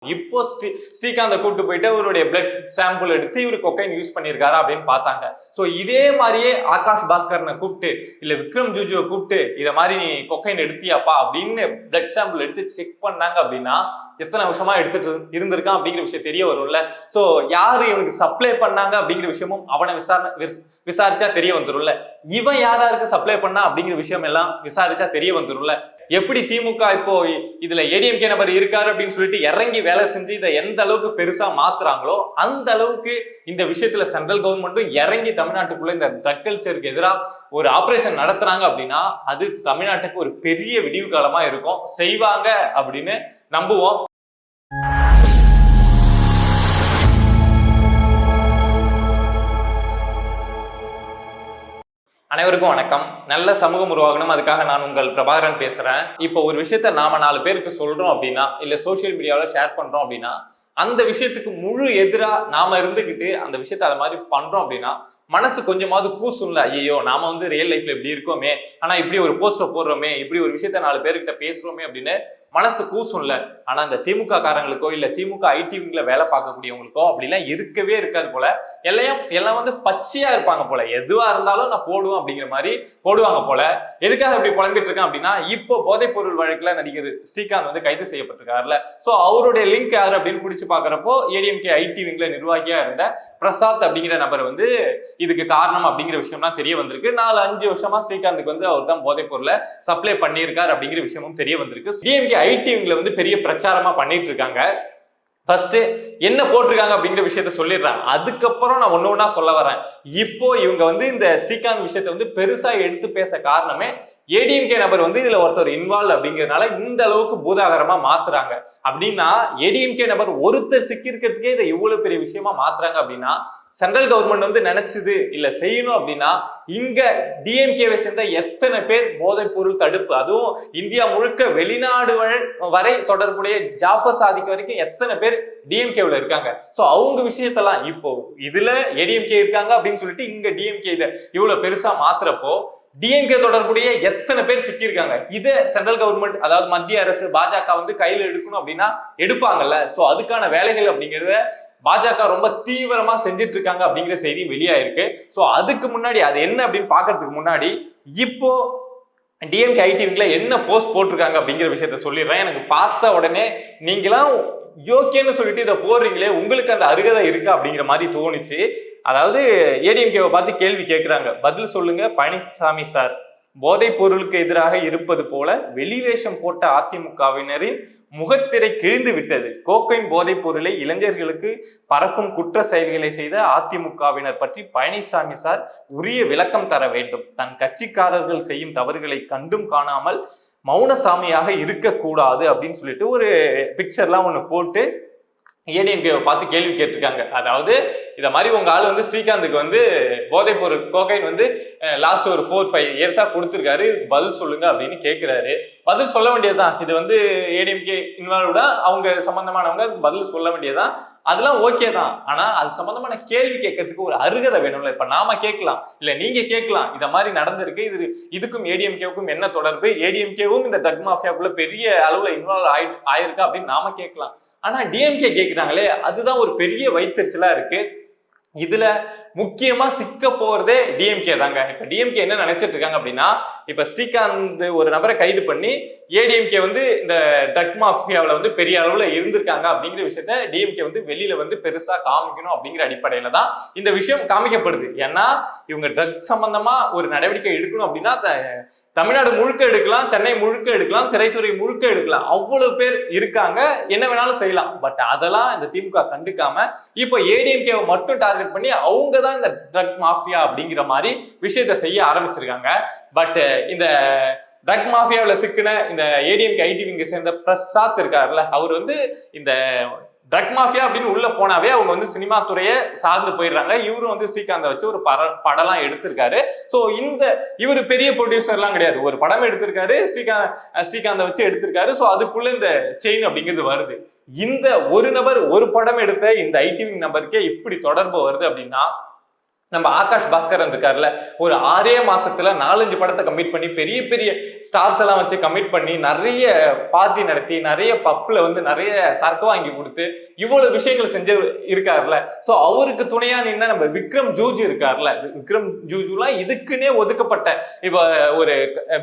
இப்போ ஸ்ரீகாந்தை கூப்பிட்டு போயிட்டு அவருடைய பிளட் சாம்பிள் எடுத்து இவரு கொக்கைன் யூஸ் பண்ணியிருக்காரு அப்படின்னு பார்த்தாங்க. ஸோ இதே மாதிரியே ஆகாஷ் பாஸ்கரனை கூப்பிட்டு இல்ல விக்ரம் ஜூஜுவை கூப்பிட்டு இதை மாதிரி நீ கொக்கைன் எடுத்தியாப்பா அப்படின்னு பிளட் சாம்பிள் எடுத்து செக் பண்ணாங்க அப்படின்னா எத்தனை வருஷமா எடுத்துட்டு இருந்திருக்கான் அப்படிங்கிற விஷயம் தெரிய வரும்ல. ஸோ யாரு இவனுக்கு சப்ளை பண்ணாங்க அப்படிங்கிற விஷயமும் அவனை விசாரிச்சா தெரிய வந்துரும்ல. இவன் யாராருக்கு சப்ளை பண்ணா அப்படிங்கிற விஷயம் எல்லாம் விசாரிச்சா தெரிய வந்துரும்ல. எப்படி திமுக இப்போ இதுல ஏடிஎம்கே நபர் இருக்காரு அப்படின்னு சொல்லிட்டு இறங்கி வேலை செஞ்சு இதை எந்த அளவுக்கு பெருசா மாத்துறாங்களோ அந்த அளவுக்கு இந்த விஷயத்துல சென்ட்ரல் கவர்மெண்ட்டும் இறங்கி தமிழ்நாட்டுக்குள்ள இந்த ட்ரக் கல்ச்சருக்கு எதிராக ஒரு ஆபரேஷன் நடத்துறாங்க அப்படின்னா அது தமிழ்நாட்டுக்கு ஒரு பெரிய விடிவு காலமா இருக்கும், செய்வாங்க அப்படின்னு நம்புவோம். அனைவருக்கும் வணக்கம். நல்ல சமூகம் உருவாகணும், அதுக்காக நான் உங்கள் பிரபாகரன் பேசுறேன். இப்போ ஒரு விஷயத்த நாம 4 பேருக்கு சொல்றோம் அப்படின்னா இல்ல சோசியல் மீடியாவில் ஷேர் பண்றோம் அப்படின்னா அந்த விஷயத்துக்கு முழு எதிரா நாம இருந்துகிட்டு அந்த விஷயத்த அதை மாதிரி பண்றோம் அப்படின்னா மனசு கொஞ்சமாவது கூசும்ல. ஐயோ நாம ரியல் லைஃப்ல இப்படி இருக்கோமே, ஆனா இப்படி ஒரு போஸ்டர் போடுறோமே, இப்படி ஒரு விஷயத்த 4 பேர்கிட்ட பேசுறோமே அப்படின்னு மனசு கூசும்ல. ஆனா இந்த திமுக காரங்களுக்கோ இல்ல திமுக ஐடிவிங்ல வேலை பார்க்கக்கூடியவங்களுக்கோ அப்படிலாம் இருக்கவே இருக்காது போல. எல்லாம் பச்சையா இருப்பாங்க போல. எதுவா இருந்தாலும் நான் போடுவேன் அப்படிங்கிற மாதிரி போடுவாங்க போல. எதுக்காக அப்படி புலம்பிட்டு இருக்கேன் அப்படின்னா இப்போ போதைப் பொருள் வழக்குல நடிகர் ஸ்ரீகாந்த் கைது செய்யப்பட்டிருக்காருல. சோ அவருடைய லிங்க் யாரு அப்படின்னு பிடிச்சு பாக்குறப்போ ஏடிஎம்கே ஐடிவிங்ல நிர்வாகியா இருந்த பிரசாத் அப்படிங்கிற நபர் இதுக்கு காரணம் அப்படிங்கிற விஷயம்லாம் தெரிய வந்திருக்கு. 4-5 வருஷமா ஸ்ரீகாந்துக்கு அவர் தான் போதைப் பொருளை சப்ளை பண்ணியிருக்காரு அப்படிங்கிற விஷயமும் தெரிய வந்திருக்கு. டிஎம்கே ஐடிவிங்ல பெரிய பிரச்சாரமா பண்ணிட்டு இருக்காங்க. ஃபர்ஸ்ட் என்ன போட்டிருக்காங்க அப்படிங்கிற விஷயத்த சொல்லிடுறாங்க, அதுக்கப்புறம் நான் ஒண்ணு ஒண்ணா சொல்ல வரேன். இப்போ இவங்க இந்த ஸ்ரீகாந்த் விஷயத்த பெருசா எடுத்து பேச காரணமே ஏடிஎம்கே நபர் இதுல ஒருத்தர் இன்வால்வ் அப்படிங்கிறதுனால இந்த அளவுக்கு பூதாகரமா மாத்துறாங்க. அப்படின்னா ஏடிஎம்கே நபர் ஒருத்தர் சிக்கிருக்கிறதுக்கே இதை இவ்வளவு பெரிய விஷயமா மாத்துறாங்க அப்படின்னா சென்ட்ரல் கவர்மெண்ட் நினைச்சது இல்ல செய்யணும் அப்படின்னா இங்க டிஎம்கேவை சேர்ந்த எத்தனை பேர் போதைப் பொருள் தடுப்பு, அதுவும் இந்தியா முழுக்க வெளிநாடு வரை தொடர்புடைய ஜாஃபர் சாதிக்கு வரைக்கும் எத்தனை பேர் டிஎம்கேவில் இருக்காங்க. சோ அவங்க விஷயத்தெல்லாம் இப்போ இதுல ஏடிஎம்கே இருக்காங்க அப்படின்னு சொல்லிட்டு இங்க டிஎம்கே இதை இவ்வளவு பெருசா மாத்துறப்போ டிஎம்கே தொடர்புடைய எத்தனை பேர் சிக்கியிருக்காங்க. இதை சென்ட்ரல் கவர்மெண்ட் அதாவது மத்திய அரசு பாஜக கையில எடுக்கணும் அப்படின்னா எடுப்பாங்கல்ல. சோ அதுக்கான வேலைகள் அப்படிங்கிறத பாஜக ரொம்ப தீவிரமா செஞ்சிட்டு இருக்காங்க அப்படிங்கிற செய்தி வெளியாயிருக்கு. சோ அதுக்கு முன்னாடி அது என்ன அப்படின்னு பாக்குறதுக்கு முன்னாடி இப்போ டிஎம்கே ஐடிவிங்ல என்ன போஸ்ட் போட்டிருக்காங்க அப்படிங்கிற விஷயத்த சொல்லிடுறேன். எனக்கு பார்த்த உடனே நீங்களாம் யோக்கியன்னு சொல்லிட்டு இதை போடுறீங்களே, உங்களுக்கு அந்த அருகதை இருக்கா அப்படிங்கிற மாதிரி தோணுச்சு. அதாவது ஏடிஎம்கேவை பார்த்து கேள்வி கேட்கிறாங்க, பதில் சொல்லுங்க பழனிசாமி சார். போதைப் பொருளுக்கு எதிராக இருப்பது போல வெளிவேஷம் போட்ட அதிமுகவினரின் முகத்திரை கிழிந்து விட்டது. கோக்கைன் போதைப் பொருளை இளைஞர்களுக்கு பரப்பும் குற்ற செயல்களை செய்த அதிமுகவினர் பற்றி பழனிசாமி சார் உரிய விளக்கம் தர வேண்டும். தன் கட்சிக்காரர்கள் செய்யும் தவறுகளை கண்டும் காணாமல் மௌனசாமியாக இருக்கக்கூடாது அப்படின்னு சொல்லிட்டு ஒரு பிக்சர்லாம் ஒண்ணு போட்டு ஏடிஎம்கேவை பார்த்து கேள்வி கேட்டிருக்காங்க. அதாவது இத மாதிரி உங்க ஆள் ஸ்ரீகாந்துக்கு போதைப் பொருள் கோகைன் லாஸ்ட் ஒரு 4-5 இயர்ஸா கொடுத்துருக்காரு, இதுக்கு பதில் சொல்லுங்க அப்படின்னு கேட்கிறாரு. பதில் சொல்ல வேண்டியதுதான். இது ஏடிஎம்கே இன்வால்வ்டா அவங்க சம்பந்தமானவங்க பதில் சொல்ல வேண்டியதுதான். அதெல்லாம் ஓகே தான். ஆனா அது சம்பந்தமான கேள்வி கேட்கறதுக்கு ஒரு அருகதை வேணும்ல. இப்ப நாம கேட்கலாம், இல்ல நீங்க கேட்கலாம், இத மாதிரி நடந்திருக்கு, இதுக்கும் ஏடிஎம்கேவுக்கும் என்ன தொடர்பு, ஏடிஎம்கேவும் இந்த ட்ரக் மாஃபியாக்குள்ள பெரிய அளவுல இன்வால்வ் ஆயிருக்கா அப்படின்னு நாம கேட்கலாம். ஆனா டிஎம்கே கேட்கிறாங்களே, அதுதான் ஒரு பெரிய வைத்தறிச்சலா இருக்கு. இதுல முக்கியமா சிக்க போறதே டிஎம்கே தாங்க. இப்ப டிஎம்கே என்ன நினைச்சிட்டு இருக்காங்க அப்படின்னா, இப்ப ஸ்ரீகாந்த் ஒரு நபரை கைது பண்ணி ஏடிஎம்கே இந்த ட்ரக் மாஃபியாவில் பெரிய அளவுல இருந்திருக்காங்க அப்படிங்கிற விஷயத்த டிஎம்கே வெளியில பெருசா காமிக்கணும் அப்படிங்கிற அடிப்படையில தான் இந்த விஷயம் காமிக்கப்படுது. ஏன்னா இவங்க ட்ரக் சம்பந்தமா ஒரு நடவடிக்கை எடுக்கணும் அப்படின்னா தமிழ்நாடு முழுக்க எடுக்கலாம், சென்னை முழுக்க எடுக்கலாம், திரைத்துறை முழுக்க எடுக்கலாம், அவ்வளவு பேர் இருக்காங்க, என்ன வேணாலும் செய்யலாம். பட் அதெல்லாம் இந்த திமுக கண்டுக்காம இப்போ ஏடிஎம்கேவை மட்டும் டார்கெட் பண்ணி அவங்க தான் இந்த ட்ரக் மாஃபியா அப்படிங்கிற மாதிரி விஷயத்த செய்ய ஆரம்பிச்சிருக்காங்க. பட் இந்த ட்ரக் மாஃபியாவில் சிக்கின இந்த ஏடிஎம்கே ஐடிவிங்க சேர்ந்த பிரசாத் இருக்காருல்ல, அவர் இந்த ட்ரக் மாஃபியா அப்படின்னு உள்ள போனாவே அவங்க சினிமா துறையை சார்ந்து போயிடுறாங்க. இவரும் ஸ்ரீகாந்தை வச்சு ஒரு படம்லாம் எடுத்திருக்காரு. ஸோ இவர் பெரிய ப்ரொடியூசர்லாம் கிடையாது, ஒரு படம் எடுத்திருக்காரு, ஸ்ரீகாந்தை வச்சு எடுத்திருக்காரு. ஸோ அதுக்குள்ள இந்த செயின் அப்படிங்கிறது வருது. இந்த ஒரு நபர் ஒரு படம் எடுத்த இந்த ஐடிவிங் நபருக்கே இப்படி தொடர்பு வருது அப்படின்னா நம்ம ஆகாஷ் பாஸ்கரன் இருக்காருல்ல, ஒரு 6 மாசத்துல 4-5 படத்தை கமிட் பண்ணி பெரிய பெரிய ஸ்டார்ஸ் எல்லாம் வச்சு கமிட் பண்ணி நிறைய பார்ட்டி நடத்தி நிறைய பப்ல வந்து நிறைய சரக்கு வாங்கி கொடுத்து இவ்வளவு விஷயங்கள் செஞ்சு இருக்காருல்ல. சோ அவருக்கு துணையா நின்ன நம்ம விக்ரம் ஜூஜு இருக்காருல்ல, விக்ரம் ஜூஜுலாம் இதுக்குன்னே ஒதுக்கப்பட்ட, இப்ப ஒரு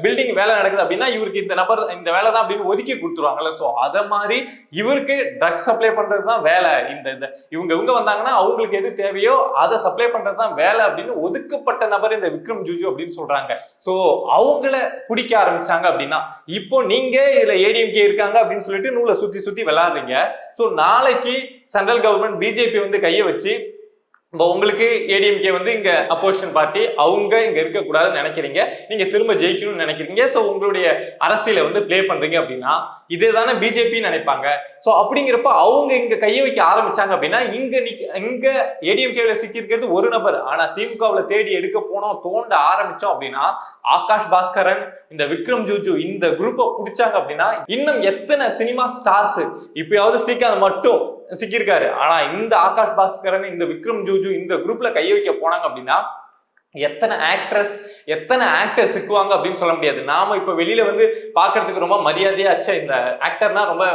பில்டிங் வேலை நடக்குது அப்படின்னா இவருக்கு இந்த நபர் இந்த வேலை தான் அப்படின்னு ஒதுக்கி கொடுத்துருவாங்கல்ல. சோ அத மாதிரி இவருக்கு ட்ரக்ஸ் சப்ளை பண்றதுதான் வேலை. இந்த இவங்க வந்தாங்கன்னா அவங்களுக்கு எது தேவையோ அதை சப்ளை பண்றதுதான் வேலை அப்படின்னு ஒதுக்கப்பட்ட நபர் இந்த விக்ரம் ஜூஜு அப்படின்னு சொல்றாங்க. சோ அவங்கள பிடிக்க ஆரம்பிச்சாங்க அப்படின்னா இப்போ நீங்க இதுல ஏடிஎம்கே இருக்காங்க அப்படின்னு சொல்லிட்டு நூலை சுத்தி சுத்தி விளையாடுறீங்க. சோ நாளைக்கு சென்ட்ரல் கவர்மெண்ட் பிஜேபி வந்து கையை வச்சு உங்களுக்கு ஏடிஎம்கே வந்து இங்க அப்போசிஷன் பார்ட்டி அவங்க இங்க இருக்க கூடாதுன்னு நினைக்கிறீங்க, நீங்க திரும்ப ஜெயிக்கணும்னு நினைக்கிறீங்க, சோ உங்களுடைய அரசியலை வந்து பிளே பண்றீங்க அப்படின்னா இதேதானே பிஜேபி நினைப்பாங்க. சோ அப்படிங்கிறப்ப அவங்க இங்க கையை வைக்க ஆரம்பிச்சாங்க அப்படின்னா இங்க ஏடிஎம்கேல சிக்கி இருக்கிறது ஒரு நபர், ஆனா திமுகவுல தேடி எடுக்க போனோம் தோண்ட ஆரம்பிச்சோம் அப்படின்னா ஆகாஷ் பாஸ்கரன் இந்த விக்ரம் ஜூஜு இந்த குரூப்பை பிடிச்சாங்க அப்படின்னா இன்னும் எத்தனை சினிமா ஸ்டார்ஸ், இப்பயாவது ஸ்ரீகாந்த் மட்டும் சிக்கியிருக்காரு, ஆனா இந்த ஆகாஷ் பாஸ்கரன் இந்த விக்ரம் ஜூஜு இந்த குரூப்ல கைய வைக்க போனாங்க அப்படின்னா எத்தனை ஆக்டர் சிக்குவாங்க அப்படின்னு சொல்ல முடியாது. நாம இப்ப வெளியில வந்து பாக்குறதுக்கு ரொம்ப மரியாதையாச்சே, இந்த ஆக்டர்னா ரொம்ப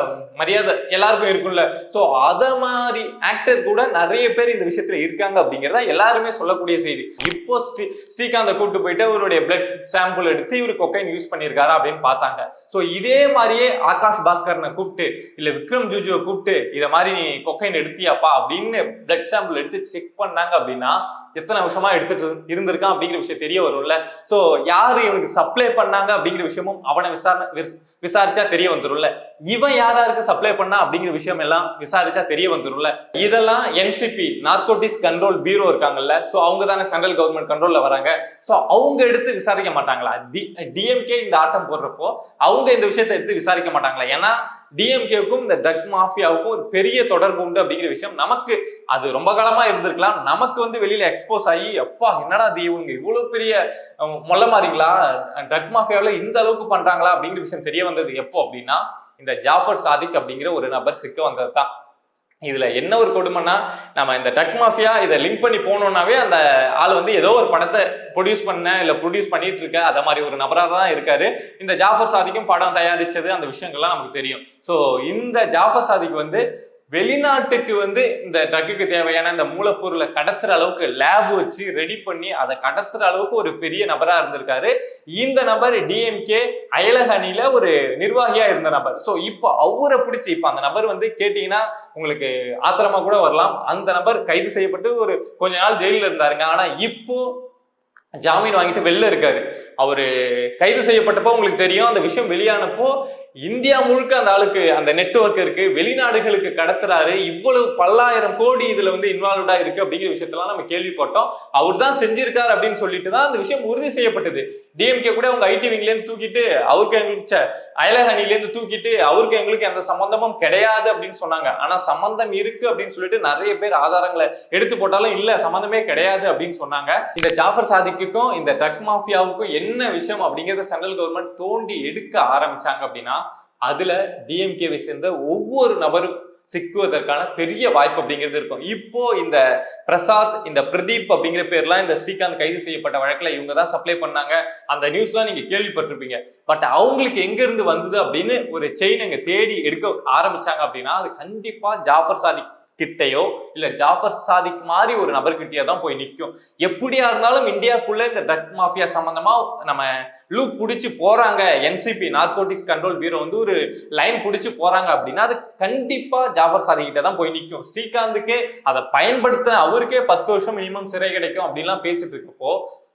மரியாதை எல்லாருக்கும் இருக்கும்ல. சோ அத மாதிரி ஆக்டர் கூட நிறைய பேர் இந்த விஷயத்துல இருக்காங்க அப்படிங்கிறத எல்லாருமே சொல்லக்கூடிய செய்தி. இப்போ ஸ்ரீகாந்தை கூப்பிட்டு போயிட்டு அவருடைய பிளட் சாம்பிள் எடுத்து இவரு கொக்கைன் யூஸ் பண்ணியிருக்காரா அப்படின்னு பார்த்தாங்க. சோ இதே மாதிரியே ஆகாஷ் பாஸ்கரனை கூப்பிட்டு இல்ல விக்ரம் ஜூஜுவை கூப்பிட்டு இத மாதிரி நீ கொக்கைன் எடுத்தியாப்பா அப்படின்னு பிளட் சாம்பிள் எடுத்து செக் பண்ணாங்க அப்படின்னா எத்தனை வருஷமா எடுத்துட்டு இருந்திருக்கான் அப்படிங்கிற விஷயம் தெரிய வரும்ல. சோ யாரு இவனுக்கு சப்ளை பண்ணாங்க அப்படிங்கிற விஷயமும் அவனை விசாரிச்சா தெரிய வந்துரும்ல. இவன் யாராருக்கு சப்ளை பண்ணா அப்படிங்கிற விஷயம் எல்லாம் விசாரிச்சா தெரிய வந்துரும்ல. இதெல்லாம் என்சிபி நார்கோட்டிக்ஸ் கண்ட்ரோல் பியூரோ இருக்காங்கல்ல, சோ அவங்க தானே சென்ட்ரல் கவர்மெண்ட் கண்ட்ரோல்ல வராங்க. சோ அவங்க எடுத்து விசாரிக்க மாட்டாங்களா? டிஎம்கே இந்த ஆட்டம் போடுறப்போ அவங்க இந்த விஷயத்தை எடுத்து விசாரிக்க மாட்டாங்களா? ஏன்னா டிஎம்கேவுக்கும் இந்த ட்ரக் மாஃபியாவுக்கும் ஒரு பெரிய தொடர்பு உண்டு அப்படிங்கிற விஷயம் நமக்கு அது ரொம்ப காலமா இருந்திருக்கலாம். நமக்கு வந்து வெளியில எக்ஸ்போஸ் ஆகி அப்பா என்னடா இவங்க இவ்வளவு பெரிய மொல்ல மாறீங்களா, ட்ரக் மாஃபியாவில் இந்த அளவுக்கு பண்றாங்களா அப்படிங்கிற விஷயம் தெரிய வந்தது எப்போ அப்படின்னா இந்த ஜாஃபர் சாதிக் அப்படிங்கிற ஒரு நபர் சிக்க வந்தது தான். இதுல என்ன ஒரு கொடுமைன்னா நம்ம இந்த ட்ரக் மாஃபியா இதை லிங்க் பண்ணி போனோம்னாவே அந்த ஆள் வந்து ஏதோ ஒரு படத்தை ப்ரொடியூஸ் பண்ணிட்டு இருக்க அத மாதிரி ஒரு நபராக தான் இருக்காரு. இந்த ஜாஃபர் சாதிக்கும் படம் தயாரிச்சது அந்த விஷயங்கள்லாம் நமக்கு தெரியும். ஸோ இந்த ஜாஃபர் சாதிக் வந்து வெளிநாட்டுக்கு வந்து இந்த ட்ரக்குக்கு தேவையான இந்த மூலப்பொருளை கடத்துற அளவுக்கு லேப் வச்சு ரெடி பண்ணி அதை கடத்துற அளவுக்கு ஒரு பெரிய நபரா இருந்திருக்காரு. இந்த நபர் டிஎம்கே அயலக அணியில ஒரு நிர்வாகியா இருந்த நபர். சோ இப்போ அவரை பிடிச்சி இப்ப அந்த நபர் வந்து கேட்டீங்கன்னா உங்களுக்கு ஆத்திரமா கூட வரலாம். அந்த நபர் கைது செய்யப்பட்டு ஒரு கொஞ்ச நாள் ஜெயில இருந்தாருங்க. ஆனா இப்போ ஜாமீன் வாங்கிட்டு வெளில இருக்காரு. அவரு கைது செய்யப்பட்டப்போ உங்களுக்கு தெரியும், அந்த விஷயம் வெளியானப்போ இந்தியா முழுக்க அந்த ஆளுக்கு அந்த நெட்வொர்க் இருக்கு, வெளிநாடுகளுக்கு கடத்துறாரு, இவ்வளவு பல்லாயிரம் கோடி இதுல வந்து இன்வால்வ்டா இருக்கு அப்படிங்கிற விஷயத்தெல்லாம் நம்ம கேள்விப்பட்டோம். அவர் தான் செஞ்சிருக்காரு அப்படின்னு சொல்லிட்டு தான் அந்த விஷயம் உறுதி செய்யப்பட்டது. டிஎம்கே கூட அவங்க ஐடி விங்ல இருந்து தூக்கிட்டு அவருக்கு எங்களுக்கு அயலக அணில இருந்து தூக்கிட்டு அவருக்கு எங்களுக்கு எந்த சம்பந்தமும் கிடையாது அப்படின்னு சொன்னாங்க. ஆனா சம்பந்தம் இருக்கு அப்படின்னு சொல்லிட்டு நிறைய பேர் ஆதாரங்களை எடுத்து போட்டாலும் இல்ல சம்பந்தமே கிடையாது அப்படின்னு சொன்னாங்க. இந்த ஜாஃபர் சாதிக்குக்கும் இந்த ட்ரக் மாஃபியாவுக்கும் என்ன விஷயம் அப்படிங்கறத சென்ட்ரல் கவர்மெண்ட் தோண்டி எடுக்க ஆரம்பிச்சாங்க அப்படின்னா அதுல டிஎம்கேவை சேர்ந்த ஒவ்வொரு நபரும் சிக்குவதற்கான பெரிய வாய்ப்பு அப்படிங்கிறது இருக்கும். இப்போ இந்த பிரசாத் இந்த பிரதீப் அப்படிங்கிற பேர்லாம் இந்த ஸ்ரீகாந்த் கைது செய்யப்பட்ட வழக்குல இவங்க தான் சப்ளை பண்ணாங்க அந்த நியூஸ்லாம் நீங்க கேள்விப்பட்டிருப்பீங்க. பட் அவங்களுக்கு எங்க இருந்து வந்தது அப்படின்னு ஒரு செயின் அங்க தேடி எடுக்க ஆரம்பிச்சாங்க அப்படின்னா அது கண்டிப்பா ஜாஃபர் சாதிக் கிட்டையோ இல்ல ஜாஃபர் சாதிக் மாதிரி ஒரு நபர்கிட்டயோ தான் போய் நிற்கும். எப்படியா இருந்தாலும் இந்தியாவுக்குள்ள இந்த ட்ரக் மாஃபியா சம்பந்தமா நம்ம லூப் பிடிச்சி போறாங்க, என்சிபி நார்கோட்டிக்ஸ் கண்ட்ரோல் பியூரோ வந்து ஒரு லைன் பிடிச்சி போறாங்க அப்படின்னா அது கண்டிப்பா ஜாஃபர் சாதிக் கிட்ட தான் போய் நிற்கும். ஸ்ரீகாந்துக்கே அதை பயன்படுத்த அவருக்கே 10 வருஷம் மினிமம் சிறை கிடைக்கும் அப்படின்லாம் பேசிட்டு இருக்கப்போ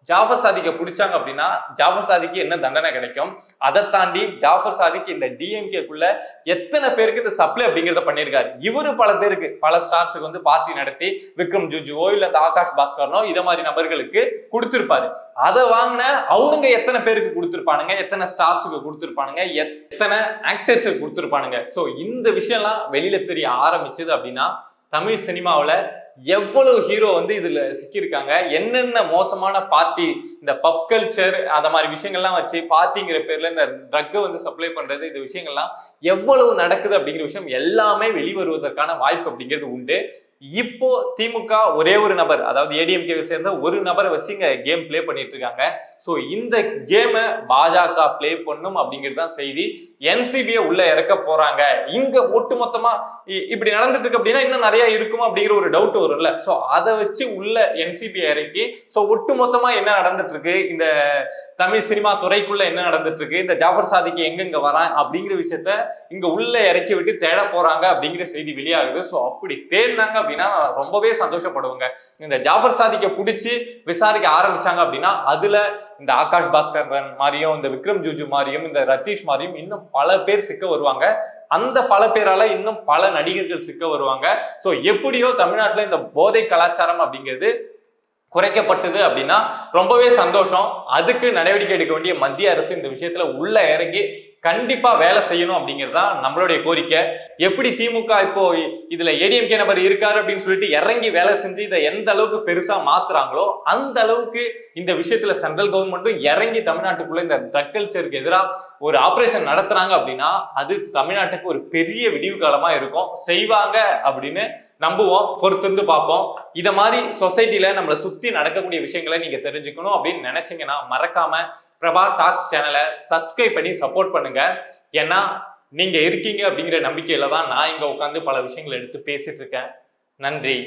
ஜாஃபர் சாதிக்க பிடிச்சாங்க அப்படின்னா ஜாஃபர் சாதிக்கு என்ன தண்டனை கிடைக்கும்? அதை தாண்டி ஜாஃபர் சாதிக்கு இந்த டிஎம்கேக்குள்ள எத்தனை பேருக்கு இந்த சப்ளை அப்படிங்கிறத பண்ணியிருக்காரு. இவரு பல பேருக்கு பல ஸ்டார்ஸுக்கு வந்து பார்ட்டி நடத்தி விக்ரம் ஜூஜுவோ இல்ல இந்த ஆகாஷ் பாஸ்கரனோ இதை மாதிரி நபர்களுக்கு கொடுத்திருப்பாரு. அதை வாங்கின அவனுங்க எத்தனை பேருக்கு கொடுத்திருப்பானுங்க, எத்தனை ஸ்டார்ஸுக்கு கொடுத்திருப்பானுங்க, எத்தனை ஆக்டர்ஸுக்கு கொடுத்திருப்பானுங்க. சோ இந்த விஷயம்லாம் வெளியில தெரிய ஆரம்பிச்சது அப்படின்னா தமிழ் சினிமாவில எவ்வளவு ஹீரோ வந்து இதுல சிக்கியிருக்காங்க, என்னென்ன மோசமான பார்ட்டி இந்த பப் கல்ச்சர் அந்த மாதிரி விஷயங்கள்லாம் வச்சு பார்ட்டிங்கிற பேர்ல இந்த ட்ரக்கை வந்து சப்ளை பண்றது இந்த விஷயங்கள்லாம் எவ்வளவு நடக்குது அப்படிங்கிற விஷயம் எல்லாமே வெளிவருவதற்கான வாய்ப்பு அப்படிங்கிறது உண்டு. இப்போ திமுக ஒரே ஒரு நபர், அதாவது ஏடிஎம்கேவை சேர்ந்த ஒரு நபரை வச்சு இங்க கேம் பிளே பண்ணிட்டு இருக்காங்க. சோ இந்த கேமை பாஜக பிளே பண்ணும் அப்படிங்கிறது தான் செய்தி. என்சிபியை உள்ள இறக்க போறாங்க. இங்க ஒட்டுமொத்தமா இப்படி நடந்துட்டு இருக்கு அப்படின்னா இன்னும் நிறைய இருக்குமா அப்படிங்கிற ஒரு டவுட் வரும்ல. சோ அதை வச்சு உள்ள என்சிபி இறக்கி சோ ஒட்டுமொத்தமா என்ன நடந்துட்டு இருக்கு, இந்த தமிழ் சினிமா துறைக்குள்ள என்ன நடந்துட்டு இருக்கு, இந்த ஜாஃபர் சாதிக்கு எங்கெங்க வரான் அப்படிங்கிற விஷயத்த இங்க உள்ள இறக்கி விட்டு தேட போறாங்க அப்படிங்கிற செய்தி வெளியாகுது. சோ அப்படி தேடினாங்க அப்படின்னா ரொம்பவே சந்தோஷப்படுவாங்க. இந்த ஜாஃபர் சாதிக்க பிடிச்சி விசாரிக்க ஆரம்பிச்சாங்க அப்படின்னா அதுல இந்த ஆகாஷ் பாஸ்கரன் மாதிரியும், இந்த விக்ரம் ஜூஜு மாதிரியும், இந்த ரத்தீஷ் மாதிரியும் இன்னும் பல பேர் சிக்க வருவாங்க. அந்த பல பேரால இன்னும் பல நடிகர்கள் சிக்க வருவாங்க. சோ எப்படியோ தமிழ்நாட்டுல இந்த போதை கலாச்சாரம் அப்படிங்கிறது குறைக்கப்பட்டது அப்படின்னா ரொம்பவே சந்தோஷம். அதுக்கு நடவடிக்கை எடுக்க வேண்டிய மத்திய அரசு இந்த விஷயத்துல உள்ள இறங்கி கண்டிப்பா வேலை செய்யணும் அப்படிங்கிறது தான் நம்மளுடைய கோரிக்கை. எப்படி திமுக இப்போ இதுல ஏடிஎம்கே நபர் இருக்காரு அப்படின்னு சொல்லிட்டு இறங்கி வேலை செஞ்சு இதை எந்த அளவுக்கு பெருசா மாத்துறாங்களோ அந்த அளவுக்கு இந்த விஷயத்துல சென்ட்ரல் கவர்மெண்ட்டும் இறங்கி தமிழ்நாட்டுக்குள்ள இந்த ட்ரக் கல்ச்சருக்கு எதிராக ஒரு ஆபரேஷன் நடத்துறாங்க அப்படின்னா அது தமிழ்நாட்டுக்கு ஒரு பெரிய விடிவு காலமா இருக்கும். செய்வாங்க அப்படின்னு நம்புவோம், பொறுத்திருந்து பார்ப்போம். இத மாதிரி சொசைட்டில நம்மளை சுத்தி நடக்கக்கூடிய விஷயங்களை நீங்க தெரிஞ்சுக்கணும் அப்படின்னு நினைச்சீங்கன்னா மறக்காம பிரபா டாக் சேனலை சப்ஸ்கிரைப் பண்ணி சப்போர்ட் பண்ணுங்க. ஏன்னா நீங்க இருக்கீங்க அப்படிங்கிற நம்பிக்கையில தான் நான் இங்க உட்காந்து பல விஷயங்களை எடுத்து பேசிட்டு இருக்கேன். நன்றி.